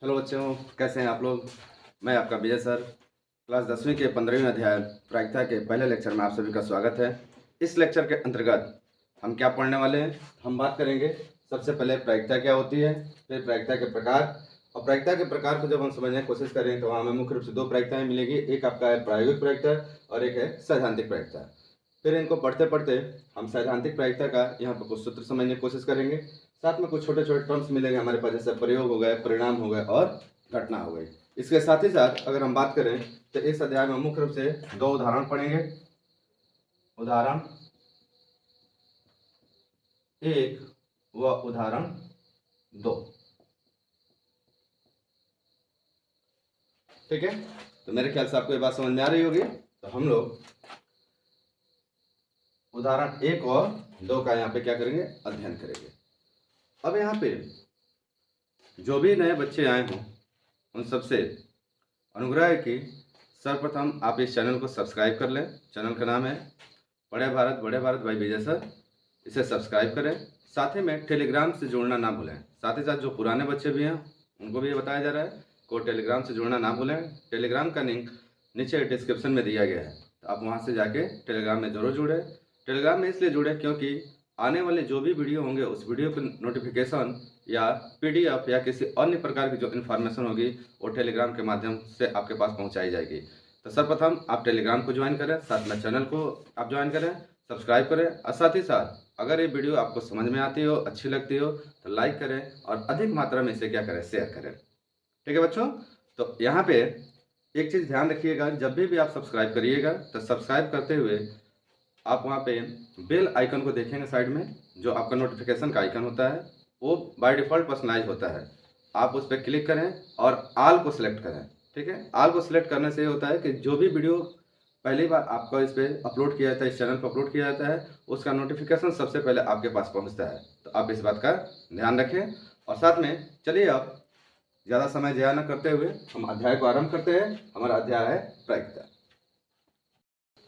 Hello बच्चों, कैसे हैं आप लोग। मैं आपका विजय सर। क्लास 10वीं के 15वें अध्याय प्रायिकता के पहले लेक्चर में आप सभी का स्वागत है। इस लेक्चर के अंतर्गत हम क्या पढ़ने वाले हैं, हम बात करेंगे सबसे पहले प्रायिकता क्या होती है, फिर प्रायिकता के प्रकार। और प्रायिकता के प्रकार को जब हम समझने की कोशिश करें तो हमें मुख्य रूप से दो प्रायिकताएँ मिलेगी। एक आपका है प्रायोगिक प्रायिकता और एक है सैद्धांतिक प्रायिकता। फिर इनको पढ़ते पढ़ते हम सैद्धांतिक प्रायिकता का यहाँ पर कुछ सूत्र समझने की कोशिश करेंगे। साथ में कुछ छोटे छोटे टर्म्स मिलेंगे हमारे पास, जैसे प्रयोग हो गए, परिणाम हो गए और घटना हो गई। इसके साथ ही साथ अगर हम बात करें तो इस अध्याय में मुख्य रूप से दो उदाहरण पढ़ेंगे। उदाहरण एक व उदाहरण दो। ठीक है, तो मेरे ख्याल से आपको ये बात समझ में आ रही होगी। तो हम लोग उदाहरण एक और दो का यहाँ पे क्या करेंगे, अध्ययन करेंगे। अब यहाँ पे जो भी नए बच्चे आए हों उन सबसे अनुग्रह है कि सर्वप्रथम आप इस चैनल को सब्सक्राइब कर लें। चैनल का नाम है बड़े भारत भाई विजय सर। इसे सब्सक्राइब करें। साथ ही में टेलीग्राम से जुड़ना ना भूलें। साथ ही साथ जो पुराने बच्चे भी हैं उनको भी ये बताया जा रहा है कि टेलीग्राम से जुड़ना ना भूलें। टेलीग्राम का लिंक नीचे डिस्क्रिप्शन में दिया गया है, तो आप वहाँ से जाके टेलीग्राम में ज़रूर जुड़ें। टेलीग्राम में इसलिए जुड़ें क्योंकि आने वाले जो भी वीडियो होंगे उस वीडियो की नोटिफिकेशन या PDF या किसी अन्य प्रकार की जो इन्फॉर्मेशन होगी वो टेलीग्राम के माध्यम से आपके पास पहुंचाई जाएगी। तो सर्वप्रथम आप टेलीग्राम को ज्वाइन करें, साथ में चैनल को आप ज्वाइन करें, सब्सक्राइब करें और साथ ही साथ अगर ये वीडियो आपको समझ में आती हो, अच्छी लगती हो तो लाइक करें और अधिक मात्रा में इसे क्या करें, शेयर करें। ठीक है बच्चों, तो यहाँ पे एक चीज़ ध्यान रखिएगा, जब भी आप सब्सक्राइब करिएगा तो सब्सक्राइब करते हुए आप वहाँ पे बेल आइकन को देखेंगे साइड में, जो आपका नोटिफिकेशन का आइकन होता है वो बाय डिफ़ॉल्ट पर्सनलाइज होता है। आप उस पर क्लिक करें और आल को सिलेक्ट करें। ठीक है, आल को सिलेक्ट करने से ये होता है कि जो भी वीडियो पहली बार आपका इस पर अपलोड किया जाता है, इस चैनल पर अपलोड किया जाता है, उसका नोटिफिकेशन सबसे पहले आपके पास पहुँचता है। तो आप इस बात का ध्यान रखें। और साथ में चलिए अब ज़्यादा समय ज़ाया न करते हुए हम अध्याय को आरंभ करते हैं। हमारा अध्याय है प्रायिकता।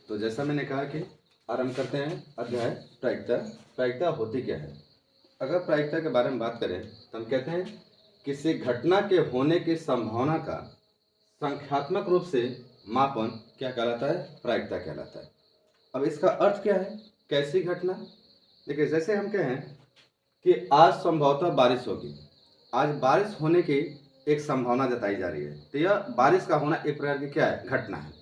तो जैसा मैंने कहा कि आरंभ करते हैं अध्याय प्रायिकता। प्रायिकता होती क्या है। अगर प्रायिकता के बारे में बात करें तो हम कहते हैं किसी घटना के होने की संभावना का संख्यात्मक रूप से मापन क्या कहलाता है, प्रायिकता कहलाता है। अब इसका अर्थ क्या है, कैसी घटना। देखिए, जैसे हम कहें कि आज संभवतः बारिश होगी, आज बारिश होने की एक संभावना जताई जा रही है, तो यह बारिश का होना एक प्रकार की क्या है, घटना है।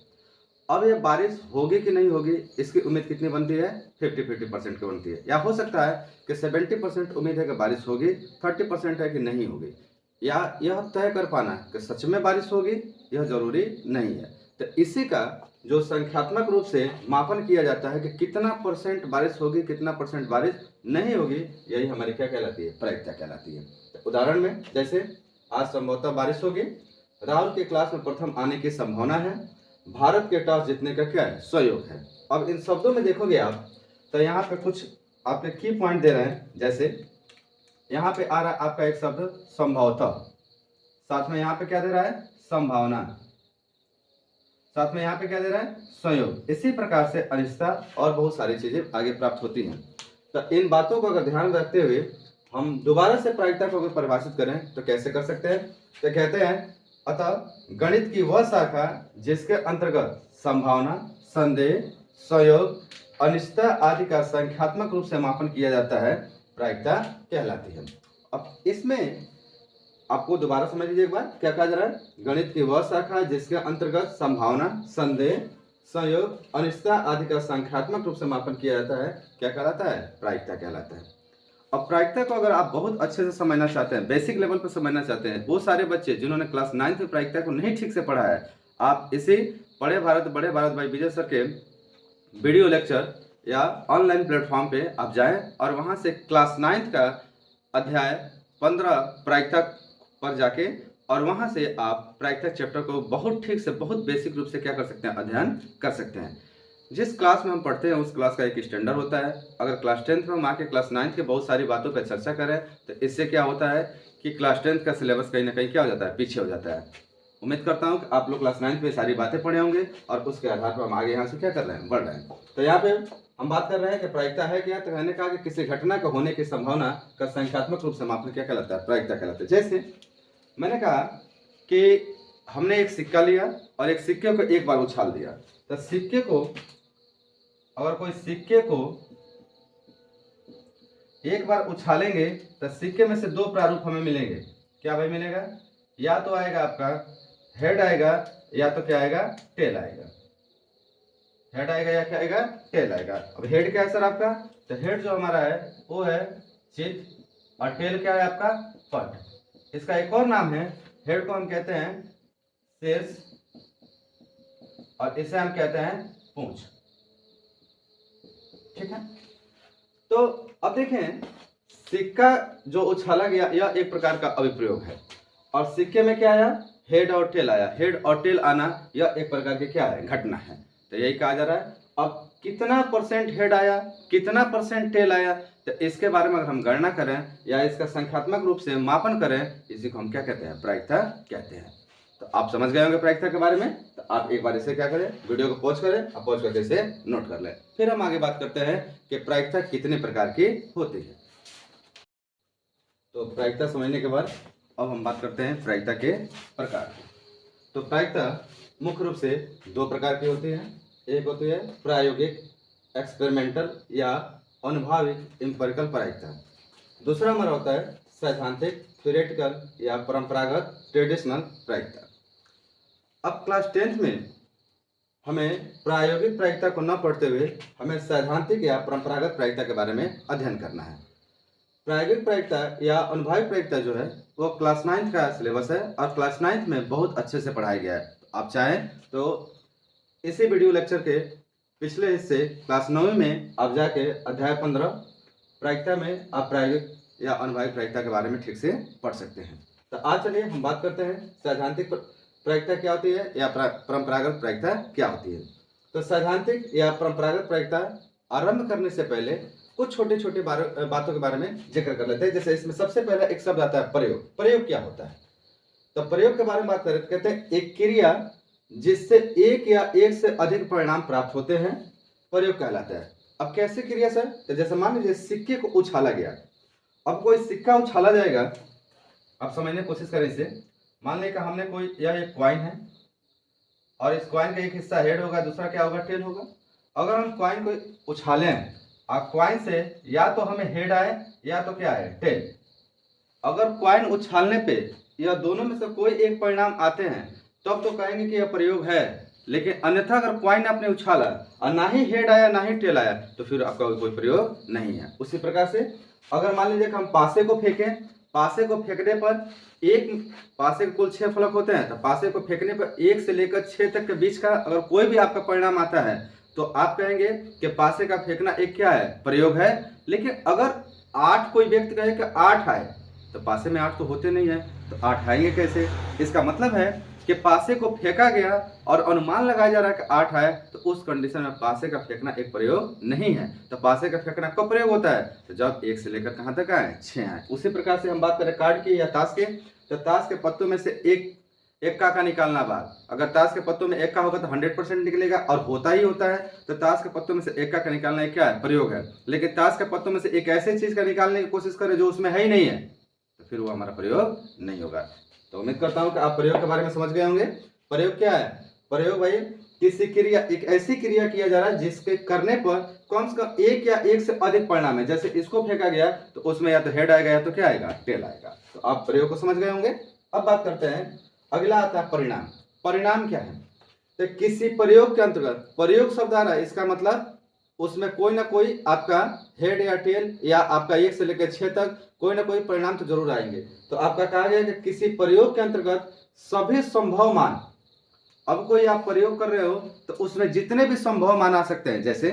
अब ये बारिश होगी कि नहीं होगी इसकी उम्मीद कितनी बनती है, 50-50% की बनती है। या हो सकता है कि 70% उम्मीद है कि बारिश होगी, 30% है कि नहीं होगी। या यह तय कर पाना कि सच में बारिश होगी यह जरूरी नहीं है। तो इसी का जो संख्यात्मक रूप से मापन किया जाता है कि कितना परसेंट बारिश होगी, कितना परसेंट बारिश नहीं होगी, यही हमारी क्या कहलाती है, प्रायिकता कहलाती है। तो उदाहरण में जैसे आज संभवतः बारिश होगी, राहुल के क्लास में प्रथम आने की संभावना है, भारत के टॉस जीतने का क्या है, सहयोग है। अब इन शब्दों में देखोगे आप तो यहाँ पे कुछ आपके की पॉइंट दे रहे हैं। जैसे यहाँ पे आ रहा है आपका एक शब्द संभवतः, साथ में यहाँ पे क्या दे रहा है, संभावना, साथ में यहाँ पे क्या दे रहा है, संयोग। इसी प्रकार से अनिश्चितता और बहुत सारी चीजें आगे प्राप्त होती हैं। तो इन बातों को अगर ध्यान रखते हुए हम दोबारा से प्रायिकता को अगर परिभाषित करें तो कैसे कर सकते हैं। तो कहते हैं अतः गणित की वह शाखा जिसके अंतर्गत संभावना, संदेह, संयोग, अनिश्चितता आदि का संख्यात्मक रूप से मापन किया जाता है, प्रायिकता कहलाती है। अब इसमें आपको दोबारा समझ लीजिए एक बार, क्या कहा जा रहा है, गणित की वह शाखा जिसके अंतर्गत संभावना, संदेह, संयोग, अनिश्चितता आदि का संख्यात्मक रूप से मापन किया जाता है, क्या कहलाता है, प्रायिकता कहलाता है। अब प्रायिकता को अगर आप बहुत अच्छे से समझना चाहते हैं, बेसिक लेवल पर समझना चाहते हैं, वो सारे बच्चे जिन्होंने क्लास 9th में प्रायिकता को नहीं ठीक से पढ़ा है, आप इसी बड़े भारत भाई विजय सर के वीडियो लेक्चर या ऑनलाइन प्लेटफॉर्म पे आप जाएं और वहां से क्लास 9th का अध्याय 15 प्रायिकता पर जाके और वहां से आप प्रायिकता चैप्टर को बहुत ठीक से, बहुत बेसिक रूप से क्या कर सकते हैं, अध्ययन कर सकते हैं। जिस क्लास में हम पढ़ते हैं उस क्लास का एक स्टैंडर्ड होता है। अगर क्लास 10th में हम आके क्लास 9th के बहुत सारी बातों पर चर्चा करें तो इससे क्या होता है कि क्लास 10th का सिलेबस कहीं ना कहीं क्या हो जाता है, पीछे हो जाता है। उम्मीद करता हूँ कि आप लोग क्लास 9th में सारी बातें पढ़े होंगे और उसके आधार पर हम आगे यहाँ से क्या कर रहे हैं, बढ़ रहे हैं। तो यहाँ पे हम बात कर रहे हैं कि प्रायिकता है क्या। तो मैंने कहा कि किसी घटना का होने की संभावना का संख्यात्मक रूप से मापन क्या कहलाता है, प्रायिकता कहलाता है। जैसे मैंने कहा कि हमने एक सिक्का लिया और एक सिक्के को एक बार उछाल दिया, तो सिक्के को, अगर कोई सिक्के को एक बार उछालेंगे तो सिक्के में से दो प्रारूप हमें मिलेंगे। क्या भाई मिलेगा? या तो आएगा आपका हेड आएगा, या तो क्या आएगा, टेल आएगा। हेड आएगा या क्या आएगा, टेल आएगा। अब हेड क्या है सर आपका? तो हेड जो हमारा है वो है चित, और टेल क्या है आपका, पट। इसका एक और नाम है, हेड को हम कहते हैं शेष, और इसे हम कहते हैं पूंछ। ठीक है, तो अब देखें, सिक्का जो उछाला गया यह एक प्रकार का अभिप्रयोग है, और सिक्के में क्या आया, हेड और टेल आया। हेड और टेल आना यह एक प्रकार की क्या है, घटना है। तो यही कहा जा रहा है। अब कितना परसेंट हेड आया, कितना परसेंट टेल आया, तो इसके बारे में अगर हम गणना करें या इसका संख्यात्मक रूप से मापन करें, इसी को हम क्या कहते हैं, प्रायिकता कहते हैं। तो आप समझ गए होंगे प्रायिकता के बारे में। तो आप एक बार इसे क्या करें, वीडियो को पॉज करें और पॉज करके इसे नोट कर लें। फिर हम आगे बात करते हैं कि प्रायिकता कितने प्रकार की होती है। तो प्रायिकता समझने के बाद अब हम बात करते हैं प्रायिकता के प्रकार। तो प्रायिकता मुख्य रूप से दो प्रकार की होती है। एक होती है प्रायोगिक एक्सपेरिमेंटल या अनुभाविक एम्पिरिकल प्रायिकता। दूसरा हमारा होता है सैद्धांतिक थ्योरेटिकल या परंपरागत ट्रेडिशनल प्रायिकता। अब क्लास 10th में हमें प्रायोगिक प्रायिकता को न पढ़ते हुए हमें सैद्धांतिक या परंपरागत प्रायिकता के बारे में अध्ययन करना है। प्रायोगिक प्रायिकता या अनुभाविक प्रायिकता जो है वो क्लास 9th का सिलेबस है, और क्लास 9th में बहुत अच्छे से पढ़ाया गया है। तो आप चाहें तो इसी वीडियो लेक्चर के पिछले हिस्से क्लास 9वीं में आप जाके अध्याय 15 प्रायिकता में आप प्रायोगिक या अनुभाविक प्रायिकता के बारे में ठीक से पढ़ सकते हैं। तो आज चलिए हम बात करते हैं सैद्धांतिक प्रायिकता क्या होती है या परंपरागत प्रायिकता क्या होती है। तो सैद्धांतिक या परंपरागत प्रायिकता आरंभ करने से पहले कुछ छोटे छोटे बातों के बारे में जिक्र कर लेते हैं। जैसे इसमें सबसे पहला एक शब्द आता है प्रयोग। प्रयोग क्या होता है? तो प्रयोग के बारे में बात करें तो कहते हैं एक क्रिया जिससे एक या एक से अधिक परिणाम प्राप्त होते हैं, प्रयोग कहलाता है। अब कैसे क्रिया सर? तो जैसे मान लीजिए सिक्के को उछाला गया। अब कोई सिक्का उछाला जाएगा, अब समझने की कोशिश करें इसे। मान लें कि हमने कोई, यह एक कॉइन है और इस कॉइन का एक हिस्सा हेड होगा, दूसरा क्या होगा, टेल होगा। अगर हम कॉइन को उछालें, कॉइन से या तो हमें हेड आए या तो क्या है, टेल। अगर कॉइन उछालने पे यह दोनों में से कोई एक परिणाम आते हैं तब तो कहेंगे कि यह प्रयोग है, लेकिन अन्यथा अगर कॉइन आपने उछाला और ना ही हेड आया ना ही टेल आया तो फिर आपका कोई प्रयोग नहीं है। उसी प्रकार से अगर मान लीजिए कि हम पासे को फेंकें, पासे को फेंकने पर एक, पासे के कुल 6 फलक होते हैं, तो पासे को फेंकने पर 1 से लेकर 6 तक के बीच का अगर कोई भी आपका परिणाम आता है तो आप कहेंगे कि पासे का फेंकना एक क्या है, प्रयोग है। लेकिन अगर 8 कोई व्यक्ति कहे कि 8 आए तो पासे में 8 तो होते नहीं है, तो 8 आएंगे कैसे? इसका मतलब है कि पासे को फेंका गया और अनुमान लगाया जा रहा है कि 8 आए, तो उस कंडीशन में पासे का फेंकना एक प्रयोग नहीं है। तो पासे का फेंकना कब प्रयोग होता है? तो जब 1 से लेकर कहां तक आए, 6 आए। उसी प्रकार से हम बात करें कार्ड की या ताश के, तो ताश के पत्तों में से एक एक्का का निकालना बात। अगर ताश के पत्तों में एक्का होगा तो 100% निकलेगा, और होता ही होता है। तो ताश के पत्तों में से एक्का का निकालना क्या है, प्रयोग है। लेकिन ताश के पत्तों में से एक ऐसी चीज का निकालने की कोशिश करें जो उसमें है ही नहीं है, तो फिर वो हमारा प्रयोग नहीं होगा। तो उम्मीद करता हूं कि आप प्रयोग के बारे में समझ गए होंगे। प्रयोग क्या है? प्रयोग भाई किसी क्रिया, एक ऐसी क्रिया किया जा रहा है जिसके करने पर कम से कम एक या एक से अधिक परिणाम है। जैसे इसको फेंका गया तो उसमें या तो हेड आएगा या तो क्या आएगा, टेल आएगा। तो आप प्रयोग को समझ गए होंगे। अब बात करते हैं, अगला आता है परिणाम। परिणाम क्या है? तो किसी प्रयोग के अंतर्गत, प्रयोग शब्द आ रहा है, इसका मतलब उसमें कोई ना कोई आपका हेड या टेल या आपका 1 से लेकर 6 तक कोई ना कोई परिणाम तो जरूर आएंगे। तो आपका कहा गया कि किसी प्रयोग के अंतर्गत सभी संभव मान, अब कोई आप प्रयोग कर रहे हो तो उसमें जितने भी संभव मान आ सकते हैं। जैसे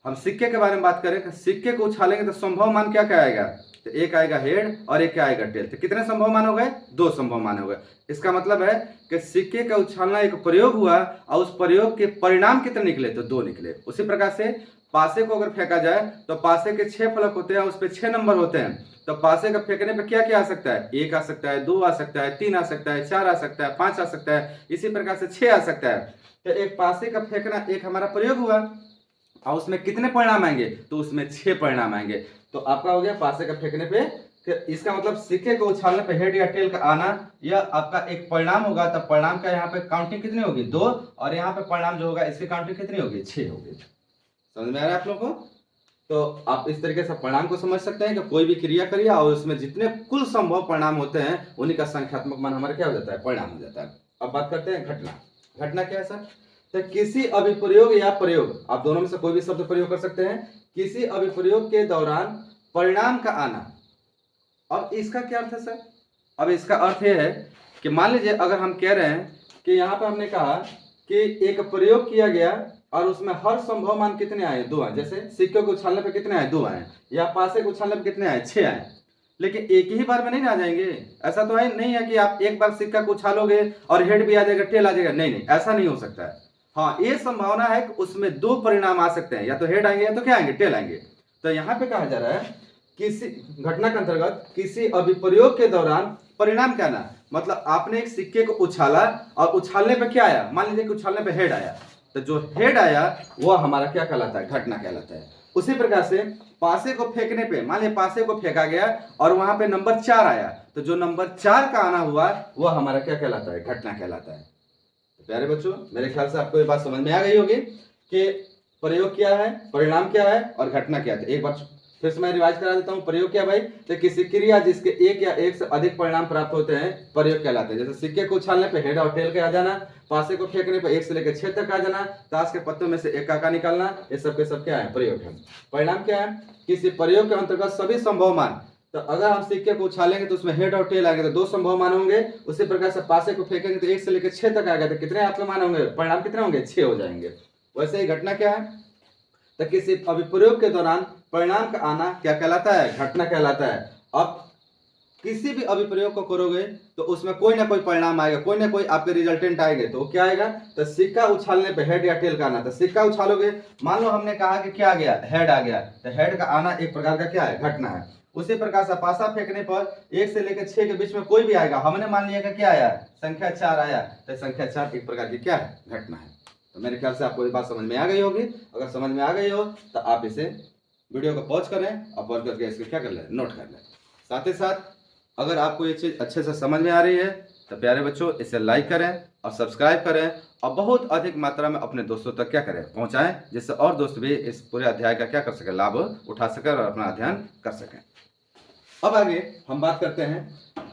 हम सिक्के के बारे में बात करें, सिक्के को उछालेंगे तो संभव मान क्या क्या आएगा, तो एक आएगा हेड और एक क्या आएगा, टेल। तो कितने संभव मान हो गए, 2 संभव मान हो गए। इसका मतलब है कि सिक्के का उछालना एक प्रयोग हुआ और उस प्रयोग के परिणाम कितने निकले, तो 2 निकले। उसी प्रकार से पासे को अगर फेंका जाए तो पासे के 6 फलक होते हैं, उस पर 6 नंबर होते हैं। तो पासे का फेंकने पे क्या क्या आ सकता है, 1 आ सकता है, 2 आ सकता है, 3 आ सकता है, 4 आ सकता है, 5 आ सकता है, इसी प्रकार से 6 आ सकता है। तो एक पासे का फेंकना एक हमारा प्रयोग हुआ और उसमें कितने परिणाम आएंगे, तो उसमें 6 परिणाम आएंगे। तो आपका हो गया पासे का फेंकने पे इसका मतलब सिक्के को उछालने पे हेड या टेल का आना यह आपका एक परिणाम होगा। तब परिणाम का यहाँ पे काउंटिंग कितनी होगी 2, और यहाँ पे परिणाम जो होगा इसकी काउंटिंग कितनी होगी 6 होगी। समझ में आ रहा है आप लोगों को? तो आप इस तरीके से परिणाम को समझ सकते हैं कि कोई भी क्रिया करिए और उसमें जितने कुल संभव परिणाम होते हैं उन्हीं का संख्यात्मक मान हमारा क्या हो जाता है, परिणाम हो जाता है। अब बात करते हैं घटना। घटना क्या है सर? तो किसी अभिप्रयोग या प्रयोग, आप दोनों में से कोई भी शब्द प्रयोग कर सकते हैं। किसी अभिप्रयोग के दौरान परिणाम का आना। अब इसका क्या अर्थ है सर? अब इसका अर्थ यह है कि मान लीजिए अगर हम कह रहे हैं कि यहाँ पर हमने कहा कि एक प्रयोग किया गया और उसमें हर संभव मान कितने आए, 2 आए। जैसे सिक्के को उछालने पे कितने आए, 2 आए, या पासे को उछालने पे कितने आए, 6 आए। लेकिन एक ही बार में नहीं आ जाएंगे। ऐसा तो है नहीं है कि आप एक बार सिक्का को उछालोगे और हेड भी आ जाएगा, टेल आ जाएगा। नहीं नहीं, ऐसा नहीं हो सकता है। हाँ, ये संभावना है कि उसमें 2 परिणाम आ सकते हैं, या तो हेड आएंगे या तो क्या आएंगे, टेल आएंगे। तो यहाँ पे कहा जा रहा है किसी घटना के अंतर्गत किसी अभिप्रयोग के दौरान परिणाम क्या ना, मतलब आपने एक सिक्के को उछाला और उछालने पे क्या आया, मान लीजिए कि उछालने पे हेड आया, तो जो हेड आया वो हमारा क्या कहलाता है, घटना कहलाता है। उसी प्रकार से पासे को फेंकने पे, मान लीजिए पासे को फेंका गया और वहां पे नंबर 4 आया, तो जो नंबर 4 का आना हुआ वो हमारा क्या कहलाता है, घटना कहलाता है। तो प्यारे बच्चों, मेरे ख्याल से आपको ये बात समझ में आ गई होगी कि प्रयोग क्या है, परिणाम क्या है और घटना क्या है। एक बार फिर से मैं रिवाइज करा देता हूं। प्रयोग क्या भाई? तो किसी क्रिया जिसके एक या एक से अधिक परिणाम प्राप्त होते हैं प्रयोग कहलाते हैं। जैसे सिक्के को उछालने पे हेड और टेल के आ जाना, पासे को फेंकने पे 1 से लेकर 6 तक आ जाना, ताश के पत्तों में से एक काका निकालना, ये सब के सब क्या है, प्रयोग है। परिणाम क्या है? किसी प्रयोग के अंतर्गत सभी संभव मान। तो अगर हम सिक्के को उछालेंगे तो उसमें हेड और टेल आएंगे, तो 2 संभव मान होंगे। उसी प्रकार से पासे को फेंकेंगे तो 1 से लेकर 6 तक आएगा, तो कितने आपके मान होंगे, परिणाम कितने होंगे, 6 हो जाएंगे। वैसे ही घटना क्या है? तो किसी अभिप्रयोग के दौरान परिणाम का आना क्या कहलाता है, घटना कहलाता है। अब किसी भी अभिप्रयोग को करोगे तो उसमें कोई ना कोई परिणाम आएगा, कोई ना कोई आपके रिजल्टेंट आएंगे, तो क्या आएगा? तो सिक्का उछालने पे हेड या टेल का आना। तो सिक्का उछालोगे, मान लो हमने कहा कि क्या आ गया, हेड आ गया, तो हेड का आना एक प्रकार का क्या है, घटना है। उसी प्रकार से पासा फेंकने पर 1 से लेकर 6 के बीच में कोई भी आएगा, हमने मान लिया कि क्या आया, संख्या 4 आया, तो संख्या 4 एक प्रकार की क्या है, घटना है। तो मेरे ख्याल से आपको ये बात समझ में आ गई होगी। अगर समझ में आ गई हो तो आप इसे वीडियो को पॉज करें और पॉज करके इसको क्या कर लें, नोट कर लें। साथ ही साथ अगर आपको ये चीज़ अच्छे से समझ में आ रही है तो प्यारे बच्चों इसे लाइक करें और सब्सक्राइब करें और बहुत अधिक मात्रा में अपने दोस्तों तक क्या करें, पहुंचाएं, जिससे और दोस्त भी इस पूरे अध्याय का क्या कर सकें, लाभ उठा सकें और अपना अध्ययन कर सकें। अब आगे हम बात करते हैं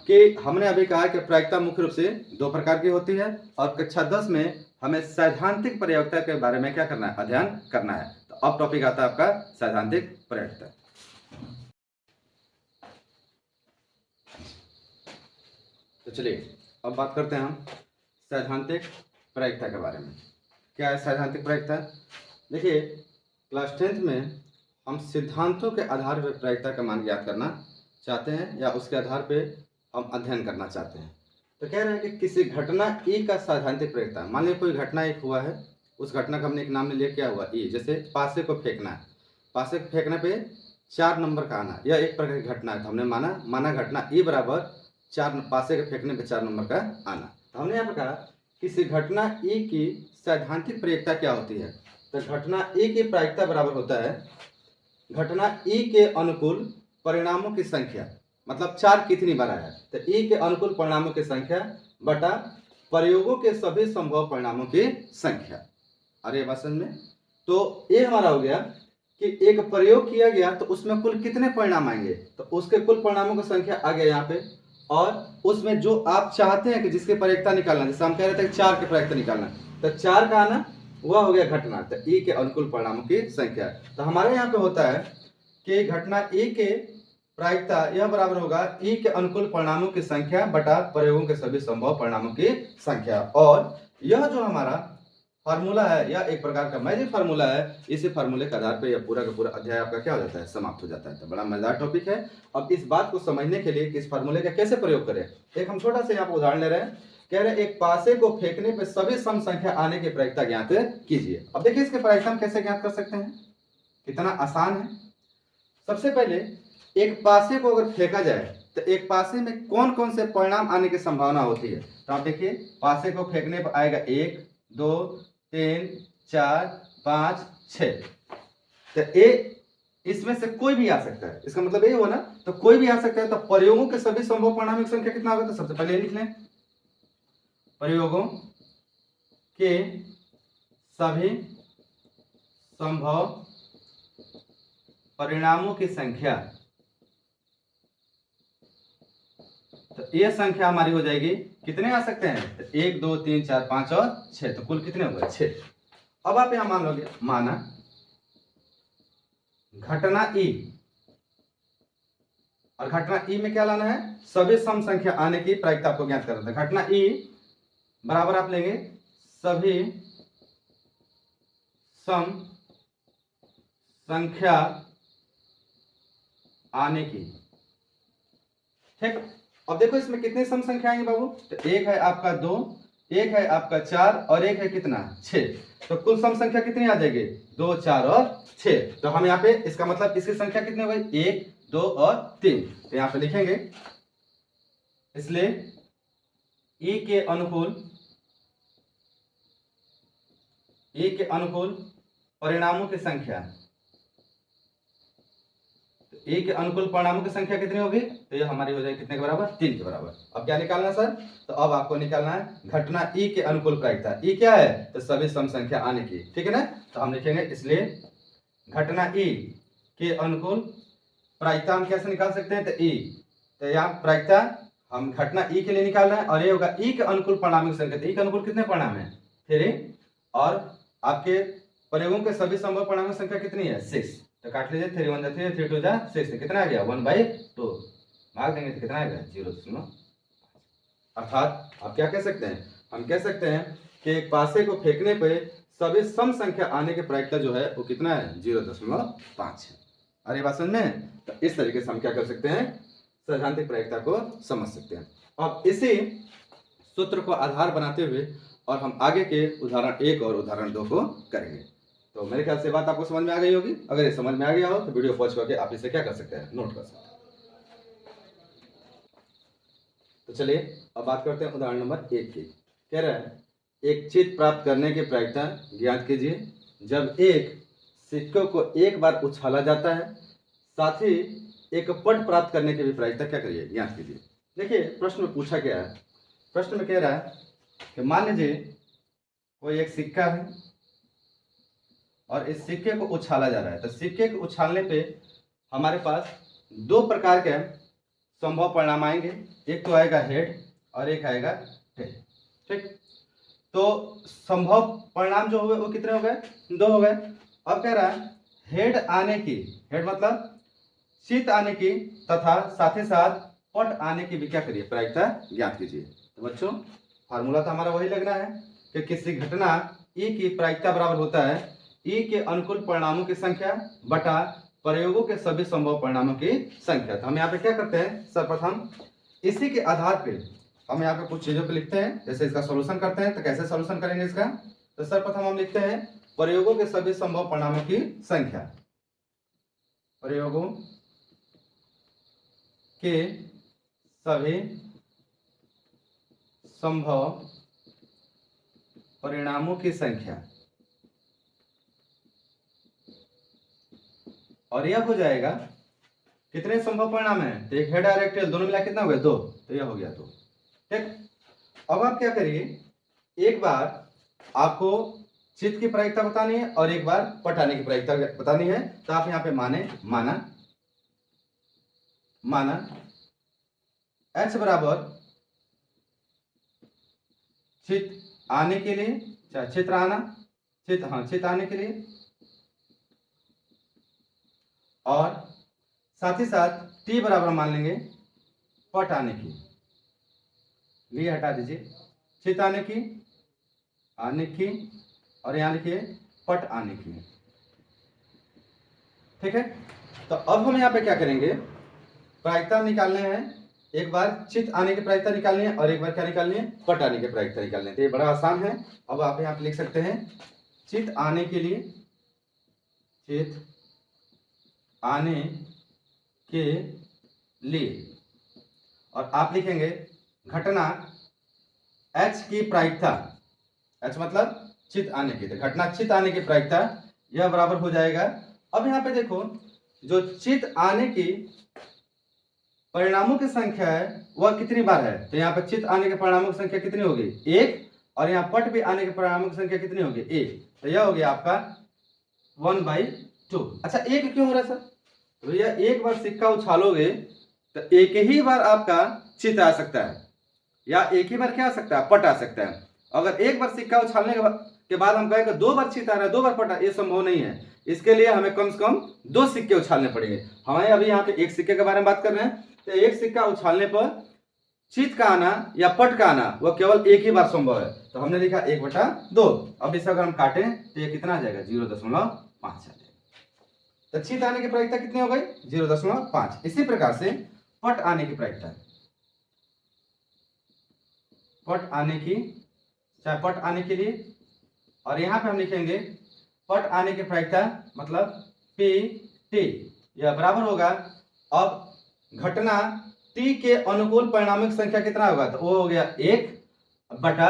कि हमने अभी कहा कि प्रायिकता मुख्य रूप से 2 प्रकार की होती है और कक्षा 10 में हमें सैद्धांतिक प्रयोक्ता के बारे में क्या करना है, अध्ययन करना है। तो अब टॉपिक आता है आपका सैद्धांतिक प्रयोक्ता। तो चलिए अब बात करते हैं हम सैद्धांतिक प्रयोक्ता के बारे में। क्या है सैद्धांतिक प्रयोक्ता? देखिए, क्लास 10th में हम सिद्धांतों के आधार पर प्रयोक्ता का मान ज्ञात करना चाहते हैं या उसके आधार पर हम अध्ययन करना चाहते हैं। तो कह रहे हैं कि किसी घटना ई का सैद्धांतिक प्रयोक्ता, मान लीजिए कोई घटना एक हुआ है, उस घटना का हमने एक नाम ले लिया, क्या हुआ, ई। जैसे पासे को फेंकना है, पासे को फेंकने पे 4 नंबर का आना, यह एक प्रकार की घटना है। तो हमने माना घटना ई बराबर 4, पासे के फेंकने पे 4 नंबर का आना। तो हमने यहाँ पर कहा किसी घटना ई की सैद्धांतिक प्रयोक्ता क्या होती है? तो घटना ई की प्रायिकता बराबर होता है घटना ई के अनुकूल परिणामों की संख्या, मतलब 4 कितनी बार आया, तो ई के अनुकूल परिणामों की संख्या बटा प्रयोगों के सभी संभव परिणामों की संख्या। अरे बात समझ में? तो ये हमारा हो गया कि एक प्रयोग किया गया तो उसमें कुल कितने परिणाम आएंगे, तो उसके कुल परिणामों की संख्या आ गया यहाँ पे, और उसमें जो आप चाहते हैं कि जिसके प्रयोक्ता निकालना, जैसे हम कह रहे थे 4 के प्रयोक्ता निकालना, तो 4 का आना वह हो गया घटना, तो ई के अनुकूल परिणामों की संख्या। तो हमारे यहाँ पे होता है कि घटना ई के प्रायिकता यह बराबर होगा ई के अनुकूल परिणामों की संख्या बटा प्रयोगों के सभी संभव परिणामों की संख्या। और यह जो हमारा फार्मूला है, यह एक प्रकार का मैजिक फार्मूला है। इसी फार्मूले के आधार पर यह पूरा का पूरा अध्याय आपका क्या हो जाता है, समाप्त हो जाता है। तो बड़ा मजेदार टॉपिक है। अब इस बात को समझने के लिए कि इस फार्मूले का कैसे प्रयोग करें, एक हम छोटा सा यहाँ पर उदाहरण ले रहे हैं। कह रहे हैं एक पासे को फेंकने पर सभी सम संख्या आने की प्रायिकता ज्ञात कीजिए। अब देखिए इसके प्रायिकता हम कैसे ज्ञात कर सकते हैं, कितना आसान है। सबसे पहले एक पासे को अगर फेंका जाए तो एक पासे में कौन कौन से परिणाम आने की संभावना होती है। तो आप देखिए पासे को फेंकने पर आएगा 1, 2, 3, 4, 5, 6। तो इसमें से कोई भी आ सकता है, इसका मतलब यही हुआ ना, तो कोई भी आ सकता है। तो प्रयोगों के सभी संभव परिणामों की संख्या कितना होगा, तो सबसे पहले लिख लें प्रयोगों के सभी संभव परिणामों की संख्या। तो ये संख्या हमारी हो जाएगी, कितने आ सकते हैं, तो 1 2 3 4 5 और 6, तो कुल कितने हो गए 6। अब आप यहां मान लोगे, माना घटना ई, और घटना ई में क्या लाना है, सभी सम संख्या आने की प्रायिकता आपको ज्ञात करना है। घटना ई बराबर आप लेंगे सभी सम संख्या आने की, ठीक। अब देखो इसमें कितनी सम संख्या आएंगी बाबू, तो एक है आपका 2, एक है आपका 4 और एक है कितना 6, तो कुल सम संख्या कितनी आ जाएगी, 2 4 और 6। तो हम यहाँ पे इसका मतलब इसकी संख्या कितनी हो गई, 1 2 और 3, तो यहाँ पे लिखेंगे इसलिए ई के अनुकूल परिणामों की संख्या, ए के अनुकूल परिणामों की संख्या कितनी होगी, तो ये हमारी हो जाएगी कितने के बराबर, 3 के बराबर। अब क्या निकालना है सर, तो अब आपको निकालना है घटना ई के अनुकूल प्रायिकता। ई क्या है, तो सभी सम संख्या आने की, ठीक है ना। तो हम लिखेंगे इसलिए घटना ई के अनुकूल प्रायिकता हम कैसे निकाल सकते हैं, तो ई, तो यहाँ प्रायिकता हम घटना ई के लिए निकाल रहे हैं, और ये होगा ई के अनुकूल परिणामों की संख्या। तो ई के अनुकूल कितने परिणाम है 3, और आपके प्रयोगों के सभी संभव परिणामों की संख्या कितनी है 6, तो काट लीजिए 3 1 3 3 2 6, कितना आ गया 1/2, भाग देंगे तो कितना आएगा 0.5। अर्थात आप क्या कह सकते हैं, हम कह सकते हैं कि एक पासे को फेंकने पे सभी सम संख्या आने की प्रायिकता जो है वो कितना है 0.5 है। अरे बात समझ में, तो इस तरीके से हम क्या कर सकते हैं, सैद्धांतिक प्रायिकता को समझ सकते हैं। अब इसी सूत्र को आधार बनाते हुए और हम आगे के उदाहरण 1 और उदाहरण 2 को करेंगे। तो मेरे ख्याल से बात आपको समझ में आ गई होगी। अगर ये समझ में आ गया हो तो वीडियो पॉज करके आप इसे क्या कर सकते हैं, नोट कर सकते हैं। तो चलिए अब बात करते हैं उदाहरण नंबर 1 की। कह रहा है एक चित्र प्राप्त करने की प्रायिकता ज्ञात कीजिए जब एक सिक्कों को एक बार उछाला जाता है, साथ ही एक पट प्राप्त करने की भी प्रायिकता क्या करिए, ज्ञात कीजिए। देखिए प्रश्न में पूछा गया है, प्रश्न में कह रहा है कि मान लीजिए कोई एक सिक्का है और इस सिक्के को उछाला जा रहा है। तो सिक्के को उछालने पे हमारे पास 2 प्रकार के संभव परिणाम आएंगे, एक तो आएगा हेड और एक आएगा टेल, ठीक। तो संभव परिणाम जो हुए वो कितने हो गए, 2 हो गए। अब कह रहा है हेड आने की, हेड मतलब चित आने की, तथा साथ ही साथ पट आने की भी क्या करिए, प्रायिकता ज्ञात कीजिए। तो बच्चों फार्मूला तो हमारा वही लगना है कि किसी घटना ई की प्रायिकता बराबर होता है ई के अनुकूल परिणामों की संख्या बटा प्रयोगों के सभी संभव परिणामों की संख्या। तो हम यहाँ पे क्या करते हैं, सर्वप्रथम इसी के आधार पे हम यहाँ पे कुछ चीजों को लिखते हैं, जैसे इसका सॉल्यूशन करते हैं। तो कैसे सॉल्यूशन करेंगे इसका, तो सर्वप्रथम हम लिखते हैं प्रयोगों के सभी संभव परिणामों की संख्या, प्रयोगों के सभी संभव परिणामों की संख्या, और यह हो जाएगा कितने संभव परिणाम है, तो एक हेड और एक टेल दोनों मिला कितना हो गया 2, तो यह हो गया 2, ठीक। अब आप क्या करिए, एक बार आपको चित्त की प्रायिकता बतानी है और एक बार पटाने की प्रायिकता बतानी है। तो आप यहाँ पे माना h बराबर चित्त आने के लिए, चित्र आने के लिए, और साथ ही साथ t बराबर मान लेंगे पट आने की, लिए हटा दीजिए, चित आने की और यहाँ लिखिए पट आने की, ठीक है। तो अब हम यहाँ पे क्या करेंगे, प्रायिकता निकालने हैं, एक बार चित आने की प्रायिकता निकालनी है और एक बार क्या निकालनी है, पट आने की प्रायिकता निकालनी है। तो ये बड़ा आसान है। अब आप यहाँ पे लिख सकते हैं चित आने के लिए, चित आने के लिए, और आप लिखेंगे घटना h की प्रायिकता, h मतलब चित आने की, तो घटना चित आने की प्रायिकता यह बराबर हो जाएगा। अब यहाँ पे देखो जो चित आने की परिणामों की संख्या है वह कितनी बार है। तो यहाँ पर चित आने के परिणामों की संख्या कितनी होगी, एक, और यहाँ पट भी आने के परिणामों की संख्या कितनी होगी, एक। तो यह हो गया आपका 1/2। अच्छा एक क्यों हो रहा है सर, तो भैया एक बार सिक्का उछालोगे तो एक ही बार आपका चित आ सकता है, या एक ही बार क्या आ सकता है, पट आ सकता है। अगर एक बार सिक्का उछालने के बाद हम कहें कि दो बार चित आ रहा है, दो बार पट आ, ये संभव नहीं है। इसके लिए हमें कम से कम दो सिक्के उछालने पड़ेंगे। हमें अभी यहाँ पे एक सिक्के के बारे में बात कर रहे हैं, तो एक सिक्का उछालने पर चित का आना या पट का आना वह केवल एक ही बार संभव है। तो हमने लिखा 1/2। अब इसे अगर हम काटें तो ये कितना आ जाएगा, 0.5 आ जाएगा। तो चित आने की प्रायिकता कितनी हो गई, 0.5। इसी प्रकार से पट आने की प्रायिकता, पट आने की, चाहे पट आने के लिए, और यहां पे हम लिखेंगे पट आने की प्रायिकता मतलब PT, यह बराबर होगा, अब घटना T के अनुकूल परिणामों की संख्या कितना होगा, तो वो हो गया 1 बटा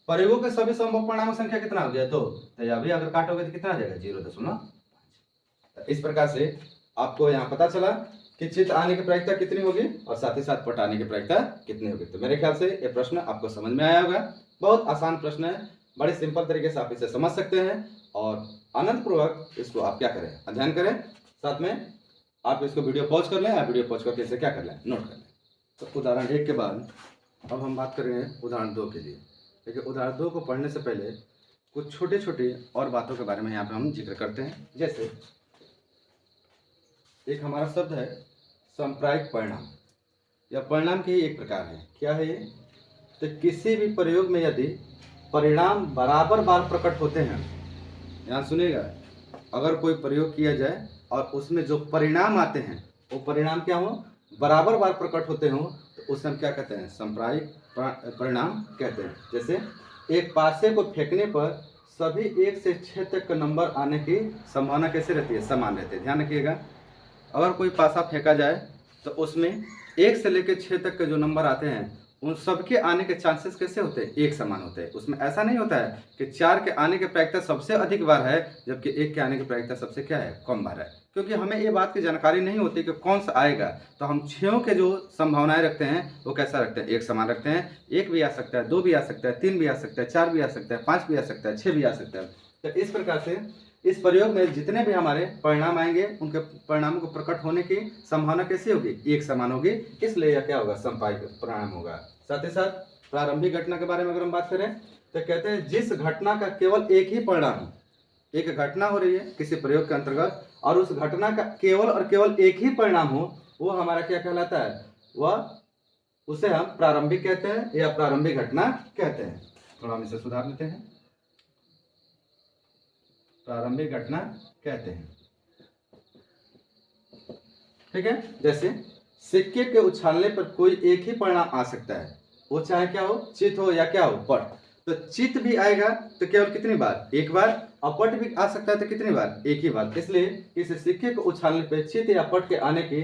प्रयोगों के सभी संभव परिणामों की संख्या कितना हो गया, 2। तो अभी अगर काटोगे तो कितना आ जाएगा, 0.5। इस प्रकार से आपको यहाँ पता चला कि चित आने की प्रायिकता कितनी होगी और साथ ही साथ पट आने की प्रायिकता कितनी होगी। तो मेरे ख्याल से ये प्रश्न आपको समझ में आया होगा। बहुत आसान प्रश्न है, बड़े सिंपल तरीके से आप इसे समझ सकते हैं और आनंद पूर्वक इसको आप क्या करें, अध्ययन करें। साथ में आप इसको वीडियो पॉज कर लें, या वीडियो पॉज करके इसे क्या कर लें, नोट कर लें। तो उदाहरण 1 के बाद अब हम बात करेंगे उदाहरण 2 के लिए। देखिए उदाहरण 2 को पढ़ने से पहले कुछ छोटे छोटे और बातों के बारे में यहाँ पे हम जिक्र करते हैं। जैसे एक हमारा शब्द है सांप्रायिक परिणाम, या परिणाम के ही एक प्रकार है। क्या है ये, तो किसी भी प्रयोग में यदि परिणाम बराबर बार प्रकट होते हैं, यहाँ सुनिएगा, अगर कोई प्रयोग किया जाए और उसमें जो परिणाम आते हैं वो परिणाम क्या हो, बराबर बार प्रकट होते हो, तो उसे हम क्या कहते हैं, सांप्रायिक परिणाम कहते हैं। जैसे एक पासे को फेंकने पर सभी 1 से 6 तक का नंबर आने की संभावना कैसे रहती है, समान रहती है। ध्यान रखिएगा, अगर कोई पासा फेंका जाए तो उसमें 1 से लेकर 6 तक के जो नंबर आते हैं उन सबके आने के चांसेस कैसे होते हैं, एक समान होते हैं। उसमें ऐसा नहीं होता है कि 4 के आने की प्रायिकता सबसे अधिक बार है जबकि 1 के आने की प्रायिकता सबसे क्या है, कम बार है। क्योंकि हमें ये बात की जानकारी नहीं होती कि कौन सा आएगा, तो हम 6 के जो संभावनाएं रखते हैं वो कैसा रखते हैं, एक समान रखते हैं। 1 भी आ सकता है, 2 भी आ सकता है, 3 भी आ सकता है, 4 भी आ सकता है, 5 भी आ सकता है, 6 भी आ सकता है। तो इस प्रकार से इस प्रयोग में जितने भी हमारे परिणाम आएंगे उनके परिणामों को प्रकट होने की संभावना कैसी होगी, एक समान होगी। इसलिए यह क्या होगा, सांप्रायिक परिणाम होगा। साथ ही साथ प्रारंभिक घटना के बारे में अगर हम बात करें तो कहते हैं जिस घटना का केवल एक ही परिणाम, एक घटना हो रही है किसी प्रयोग के अंतर्गत और उस घटना का केवल और केवल एक ही परिणाम हो, वो हमारा क्या कहलाता है, वह उसे हम प्रारंभिक कहते हैं या प्रारंभिक घटना कहते हैं। थोड़ा हम इसे सुधार लेते हैं, प्रारंभिक घटना कहते हैं। ठीक है, जैसे सिक्के के उछालने पर कोई एक ही परिणाम आ सकता है, वो चाहे क्या हो, चित हो या क्या हो, पट। तो चित भी आएगा तो केवल कितनी बार, एक बार, और पट भी आ सकता है तो कितनी बार, एक ही बार। इसलिए इस सिक्के को उछालने पर चित या पट के आने की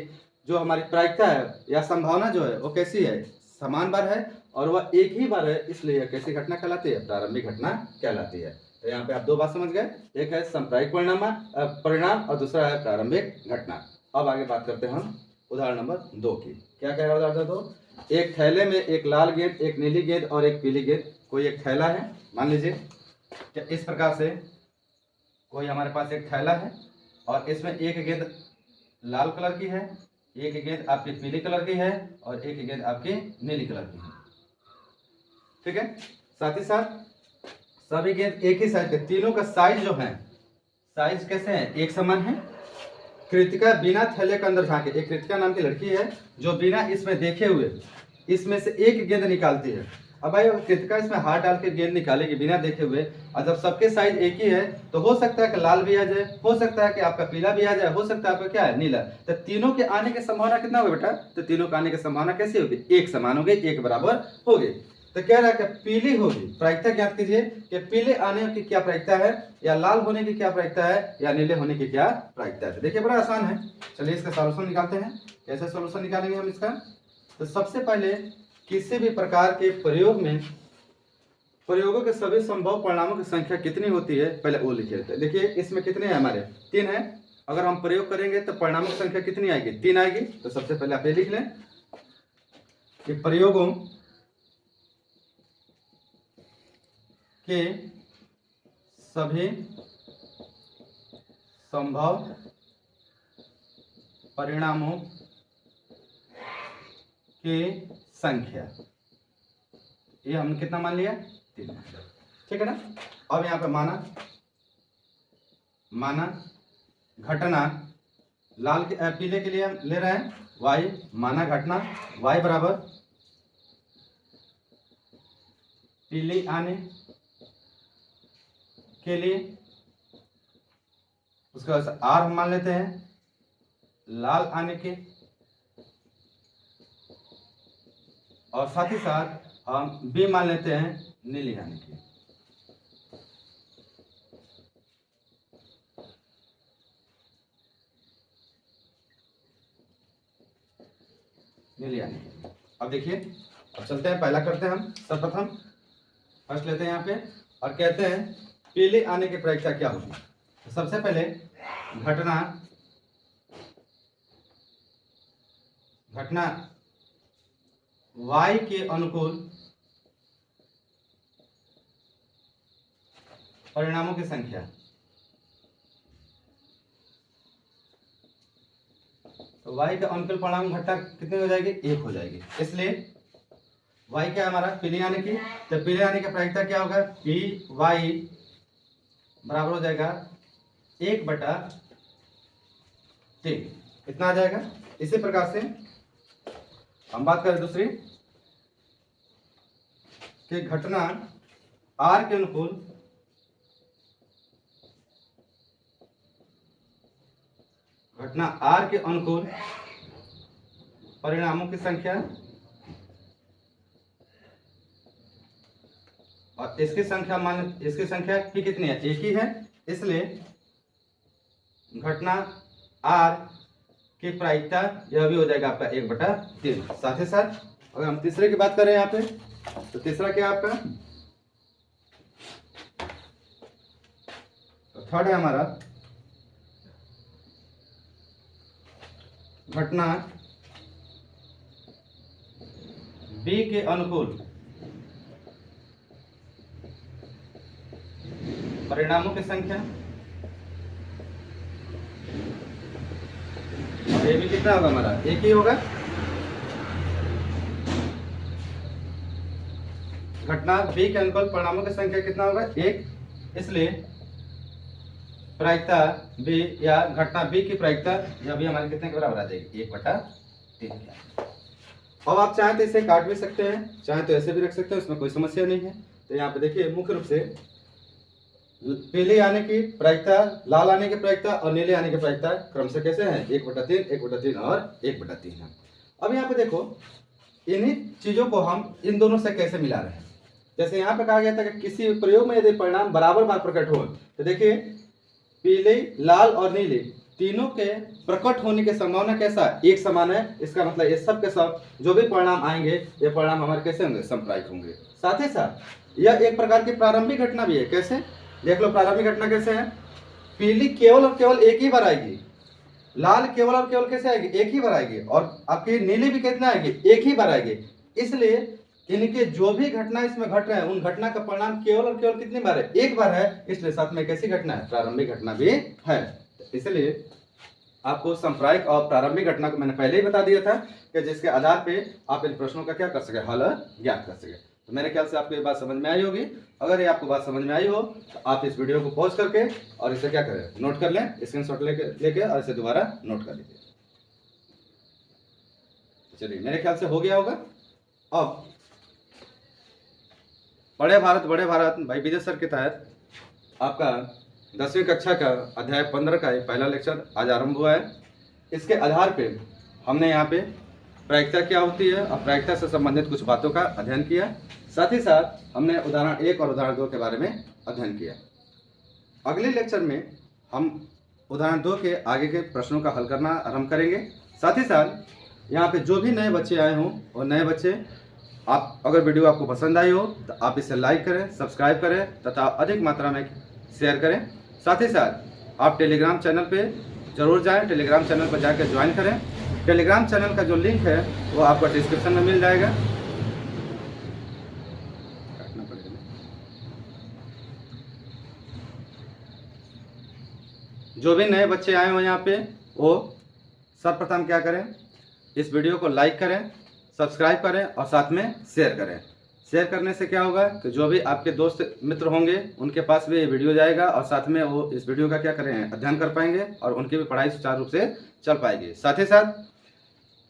जो हमारी प्रायिकता है या संभावना जो है वो कैसी है, समान बार है और वह एक ही बार है। इसलिए यह कैसी घटना कहलाती है, प्रारंभिक घटना कहलाती है। तो यहाँ पे आप दो बात समझ गए, एक है सांप्रायिक परिणाम और दूसरा है प्रारंभिक घटना। अब आगे बात करते हैं हम उदाहरण नंबर 2 की। क्या कह रहा है उदाहरण 2, एक थैले में एक लाल गेंद, एक नीली गेंद और एक पीली गेंद। कोई एक थैला है, मान लीजिए कि इस प्रकार से कोई हमारे पास एक थैला है और इसमें एक गेंद लाल कलर की है, एक गेंद आपकी पीली कलर की है और एक गेंद आपकी नीली कलर की है। ठीक है, साथ ही साथ सभी गेंद एक ही साइज के, तीनों का साइज जो है, साइज कैसे है, एक समान है। कृतिका बिना थैले के अंदर झांके, एक कृतिका नाम की लड़की है जो बिना इसमें देखे हुए इसमें से एक गेंद निकालती है। अब भाई कृतिका इसमें हाथ डाल के गेंद निकालेगी बिना देखे हुए, और जब सबके साइज एक ही है तो हो सकता है कि लाल भी आ जाए, हो सकता है कि आपका पीला भी आ जाए, हो सकता है आपका क्या है, नीला। तो तीनों के आने की संभावना कितना होगी बेटा, तो तीनों के आने की संभावना कैसी होगी, एक समान होगी, एक बराबर होगी। तो कह रहा है कि पीली होगी, प्रायिकता ज्ञात कीजिए कि पीले आने की क्या प्रायिकता है, या लाल होने की क्या प्रायिकता है, या नीले होने की क्या प्रायिकता है। देखिए बड़ा आसान है, चलिए इसका सॉल्यूशन निकालते हैं। कैसे सॉल्यूशन निकालेंगे हम इसका, तो सबसे पहले किसी भी प्रकार के प्रयोग में प्रयोगों के सभी संभव परिणामों की संख्या कितनी होती है, पहले वो लिखे। देखिए इसमें कितने हैं हमारे, 3 है, अगर हम प्रयोग करेंगे तो परिणामों की संख्या कितनी आएगी? 3 आएगी। तो सबसे पहले आप ये लिख लें कि प्रयोगों के सभी संभव परिणामों की संख्या, ये हमने कितना मान लिया? 3। ठीक है ना। अब यहाँ पे माना घटना, लाल के पीले के लिए हम ले रहे हैं y, माना घटना y बराबर पीले आने के लिए, उसके बाद r हम मान लेते हैं लाल आने के, और साथ ही साथ हम b मान लेते हैं नीली आने के। नीली आने के। अब देखिए, अब चलते हैं, पहला करते हैं हम। सर्वप्रथम फर्स्ट लेते हैं यहाँ पे और कहते हैं पीले आने की प्रायिकता क्या होगी। तो सबसे पहले घटना y के अनुकूल परिणामों की संख्या, तो y का अनुकूल परिणाम घटना कितनी हो जाएगी? 1 हो जाएगी। इसलिए y क्या है हमारा? पीले आने की। तो पीले आने की प्रायिकता क्या होगा? पी वाई बराबर हो जाएगा 1/3, इतना आ जाएगा। इसी प्रकार से हम बात करें दूसरी कि घटना r के अनुकूल परिणामों की संख्या, और इसकी संख्या भी कितनी है? 1 ही है। इसलिए घटना r की प्रायिकता यह भी हो जाएगा आपका 1/3। साथ ही साथ अगर हम तीसरे की बात करें यहाँ पे, तो तीसरा क्या आपका? तो थर्ड है हमारा घटना b के अनुकूल परिणामों की संख्या, और ये भी कितना होगा हमारा? 1 ही होगा। घटना b के अनुकूल परिणामों की संख्या कितना होगा? 1। इसलिए प्रायिकता b या घटना b की प्रायिकता यह भी हमारे कितने के बराबर आ जाएगी? 1/3। अब आप चाहें तो इसे काट भी सकते हैं, चाहें तो ऐसे भी रख सकते हैं, उसमें कोई समस्या नहीं है। तो यहाँ पे देखिए, मुख्य रूप से पीले आने की प्रायिकता, लाल आने की प्रायिकता और नीले आने की प्रायिकता क्रमशः कैसे हैं? 1/3, 1/3 और 1/3 है। अब यहाँ पे देखो, इन्हीं चीजों को हम इन दोनों से कैसे मिला रहे हैं। जैसे यहाँ पे कहा गया था कि किसी प्रयोग में यदि परिणाम बराबर बार प्रकट हो, तो देखिए पीले, लाल और नीले तीनों के प्रकट होने की संभावना कैसा? एक समान है। इसका मतलब ये सब के सब जो भी परिणाम आएंगे, ये परिणाम हमारे कैसे होंगे? संप्रायिक होंगे। साथ ही साथ यह एक प्रकार की प्रारंभिक घटना भी है। कैसे? देख लो, प्रारंभिक घटना कैसे है? पीली केवल और केवल एक ही बार आएगी, लाल केवल और केवल कैसे आएगी? एक ही बार आएगी, और आपकी नीली भी कितना आएगी? एक ही बार आएगी। इसलिए इनके जो भी घटना इसमें घट रहे हैं, उन घटना का परिणाम केवल और केवल कितनी बार है? एक बार है। इसलिए साथ में कैसी घटना है? प्रारंभिक घटना भी है। इसलिए आपको संप्रायिक और प्रारंभिक घटना को मैंने पहले ही बता दिया था कि जिसके आधार पे आप इन प्रश्नों का क्या कर सके? हल ज्ञात कर सके। तो मेरे ख्याल से आपको ये बात समझ में आई होगी। अगर ये आपको बात समझ में आई हो तो आप इस वीडियो को पॉज करके और इसे क्या करें? नोट कर लें, स्क्रीनशॉट लेके और इसे दोबारा नोट कर लीजिए। चलिए, मेरे ख्याल से हो गया होगा। अब बड़े भारत भाई विजय सर के तहत आपका 10वीं कक्षा का अध्याय 15 का पहला लेक्चर आज आरंभ हुआ है। इसके आधार पे हमने यहाँ पे प्रायिकता क्या होती है और प्रायिकता से संबंधित कुछ बातों का अध्ययन किया। साथ ही साथ हमने उदाहरण 1 और उदाहरण 2 के बारे में अध्ययन किया। अगले लेक्चर में हम उदाहरण 2 के आगे के प्रश्नों का हल करना आरंभ करेंगे। साथ ही साथ यहाँ पे जो भी नए बच्चे आए हों और नए बच्चे, आप अगर वीडियो आपको पसंद आई हो तो आप इसे लाइक करें, सब्सक्राइब करें तथा अधिक मात्रा में शेयर करें। साथ ही साथ आप टेलीग्राम चैनल पे ज़रूर जाएं, टेलीग्राम चैनल पर जाकर ज्वाइन करें। टेलीग्राम चैनल का जो लिंक है वो आपको डिस्क्रिप्शन में मिल जाएगा। काटना पड़ेगा। जो भी नए बच्चे आए हो यहाँ पे वो सर्वप्रथम क्या करें, इस वीडियो को लाइक करें, सब्सक्राइब करें और साथ में शेयर करें। शेयर करने से क्या होगा कि जो भी आपके दोस्त मित्र होंगे उनके पास भी ये वीडियो जाएगा और साथ में वो इस वीडियो का क्या करें, अध्ययन कर पाएंगे और उनकी भी पढ़ाई सुचारू रूप से चल पाएगी। साथ ही साथ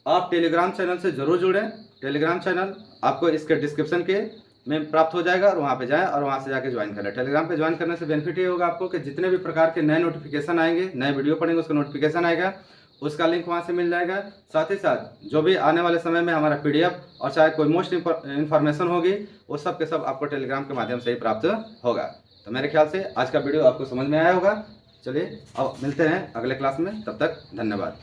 आप टेलीग्राम चैनल से ज़रूर जुड़ें। टेलीग्राम चैनल आपको इसके डिस्क्रिप्शन के में प्राप्त हो जाएगा और वहाँ पे जाएं और वहाँ से जाके ज्वाइन करें। टेलीग्राम पे ज्वाइन करने से बेनिफिट ये होगा आपको कि जितने भी प्रकार के नए नोटिफिकेशन आएंगे, नए वीडियो पढ़ेंगे उसका नोटिफिकेशन आएगा, उसका लिंक वहाँ से मिल जाएगा। साथ ही साथ जो भी आने वाले समय में हमारा PDF और चाहे कोई मोस्ट इन्फॉर्मेशन होगी वो सब के सब आपको टेलीग्राम के माध्यम से ही प्राप्त होगा। तो मेरे ख्याल से आज का वीडियो आपको समझ में आया होगा। चलिए अब मिलते हैं अगले क्लास में, तब तक धन्यवाद।